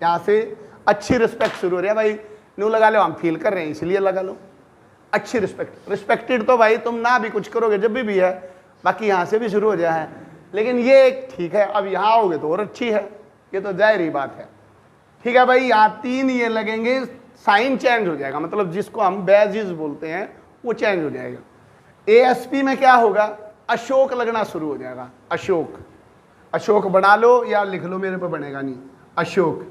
यहां से अच्छी रिस्पेक्ट शुरू हो रही है भाई, न्यू लगा लो, हम फील कर रहे हैं इसलिए लगा लो। अच्छी रिस्पेक्ट, रिस्पेक्टेड तो भाई तुम ना भी कुछ करोगे जब भी है, बाकी यहां से भी शुरू हो जाए है, लेकिन ये एक ठीक है। अब यहां आओगे तो और अच्छी है, ये तो जाहिर ही बात है, ठीक है भाई। यहां 3 ये लगेंगे, साइन चेंज हो जाएगा, मतलब जिसको हम बैजेस बोलते हैं वो चेंज हो जाएगा। एएसपी में क्या होगा, अशोक लगना शुरू हो जाएगा। अशोक, अशोक बना लो या लिख लो, मेरे पे बनेगा नहीं। अशोक,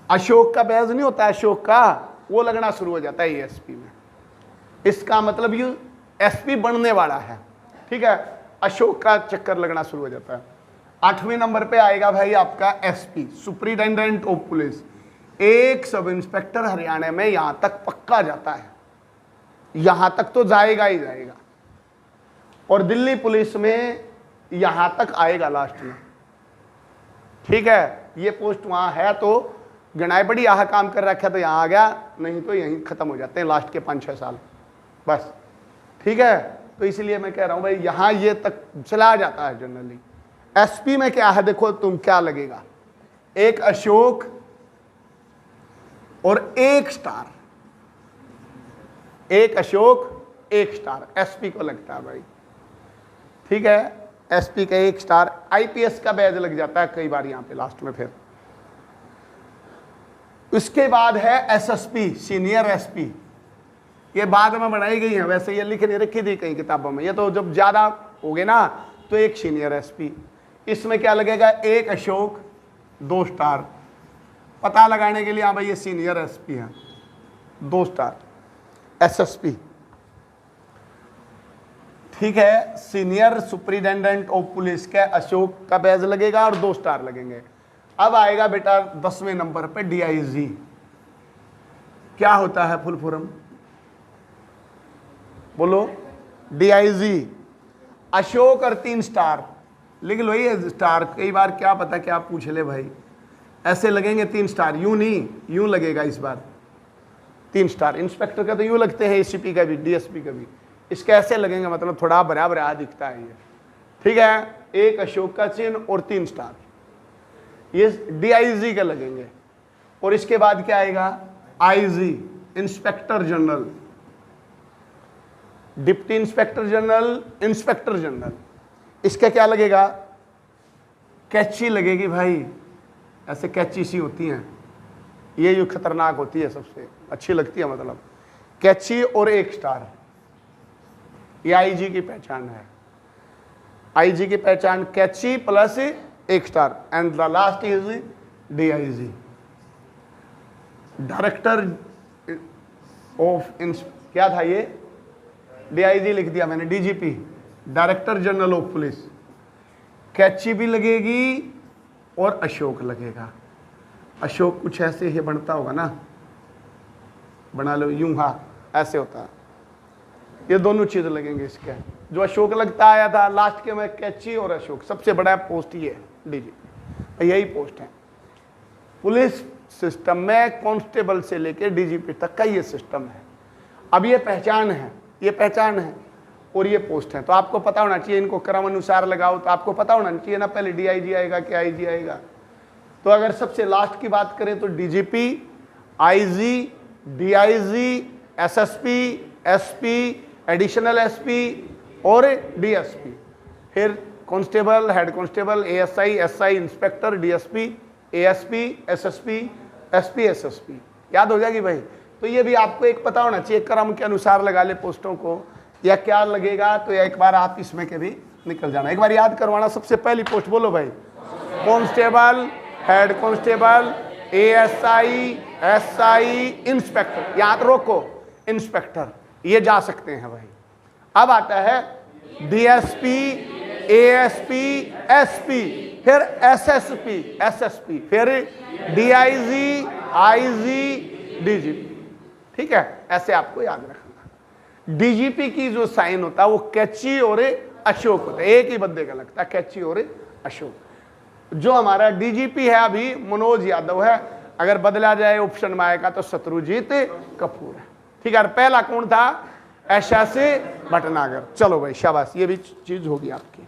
अशोक का बैज नहीं होता, अशोक का, वो लगना शुरू हो जाता है एएसपी में। इसका मतलब ये एसपी बनने वाला है, ठीक है। अशोक का चक्कर लगना शुरू हो जाता है। 8वें नंबर पे आएगा भाई आपका एसपी, सुपरिटेंडेंट ऑफ पुलिस। एक सब इंस्पेक्टर हरियाणा में यहां तक पक्का जाता है, यहां तक तो जाएगा ही जाएगा, और दिल्ली पुलिस में यहां तक आएगा लास्ट में, ठीक है। ये पोस्ट वहां है तो गणाई बड़ी यहां काम कर रखा है तो यहां आ गया, नहीं तो यहीं खत्म हो जाते हैं लास्ट के 5-6 साल बस, ठीक है। तो इसलिए मैं कह रहा हूं भाई यहां ये तक चला जाता है जनरली। एसपी में क्या है, देखो तुम क्या लगेगा, एक अशोक और 1 स्टार, एक अशोक 1 स्टार एसपी को लगता है भाई, ठीक है। एसपी का 1 स्टार, आईपीएस का बैज लग जाता है कई बार यहां पे लास्ट में। फिर उसके बाद है एसएसपी, सीनियर एसपी, ये बाद में बनाई गई है, वैसे ये लिख नहीं रखी थी कई किताबों में, ये तो जब ज्यादा हो गए ना तो एक सीनियर एसपी। इसमें क्या लगेगा, 1 अशोक 2 स्टार, पता लगाने के लिए हाँ भाई ये सीनियर एसपी है, 2 स्टार एसएसपी, ठीक है। सीनियर सुपरिटेंडेंट ऑफ पुलिस के अशोक का बैज लगेगा और 2 स्टार लगेंगे। अब आएगा बेटा 10वें नंबर पे डीआईजी। क्या होता है फुल फॉर्म, बोलो। डीआईजी, अशोक और 3 स्टार लिख लो। ये स्टार कई बार क्या पता क्या पूछ ले भाई, ऐसे लगेंगे 3 स्टार, यूं नहीं, यूं लगेगा इस बार 3 स्टार। इंस्पेक्टर का तो यूं लगते हैं, एसीपी का भी, डीएसपी का भी, इसके ऐसे लगेंगे, मतलब थोड़ा बराबर दिखता है ये, ठीक है। 1 अशोक का चिन्ह और 3 स्टार, ये डीआईजी का लगेंगे। और इसके बाद क्या आएगा, IG, inspector general, deputy inspector general, inspector general. इसका क्या लगेगा, कैची लगेगी भाई, ऐसे कैची सी होती हैं, ये जो खतरनाक होती है, सबसे अच्छी लगती है, मतलब कैची और 1 स्टार, ये आईजी की पहचान है। आईजी की पहचान कैची plus 1 star, and the last is DIG, director of क्या था ये, डीआईजी लिख दिया मैंने, DGP, director general of police. कैची भी लगेगी और अशोक लगेगा। अशोक कुछ ऐसे ही बनता होगा ना, बना लो यूं, हाँ ऐसे होता है, ये दोनों चीज लगेंगे इसके। जो अशोक लगता आया था लास्ट के में, कैची और अशोक, सबसे बड़ा पोस्ट ये है डीजीपी, यही पोस्ट है पुलिस सिस्टम में। कांस्टेबल से लेकर डीजीपी तक का ये सिस्टम है। अब ये पहचान है, ये पहचान है और ये पोस्ट है, तो आपको पता होना चाहिए, इनको क्रम अनुसार लगाओ तो आपको पता होना चाहिए ना, पहले डीआईजी आएगा कि आईजी आएगा। तो अगर सबसे लास्ट की बात करें तो DGP, IG, DIG, SSP, SP, additional SP और डीएसपी। फिर constable, head constable, ASI, SI, inspector, DSP, ASP, SSP, SP, SSP, याद हो जाएगी भाई। तो ये भी आपको एक पता होना चाहिए, क्रम के अनुसार लगा ले पोस्टों को, या क्या लगेगा, तो एक बार आप इसमें के भी निकल जाना, एक बार याद करवाना। सबसे पहली पोस्ट बोलो भाई, constable, head constable, ASI, SI, inspector, यहां तो रोको, इंस्पेक्टर, ये जा सकते हैं भाई। अब आता है डीएसपी, एएसपी, एसपी, फिर एसएसपी, एसएसपी, फिर डीआईजी, आईजी, डीजीपी, ठीक है, ऐसे आपको याद रखना। डीजीपी की जो साइन होता है वो कैची और अशोक होता है, एक ही बंदे का लगता है, कैची और अशोक। जो हमारा डीजीपी है अभी मनोज यादव है, अगर बदला जाए ऑप्शन में आएगा तो शत्रुजीत कपूर है। ठीक है, पहला कौन था? एसएस भटनागर। चलो भाई शाबाश, ये भी चीज होगी आपकी।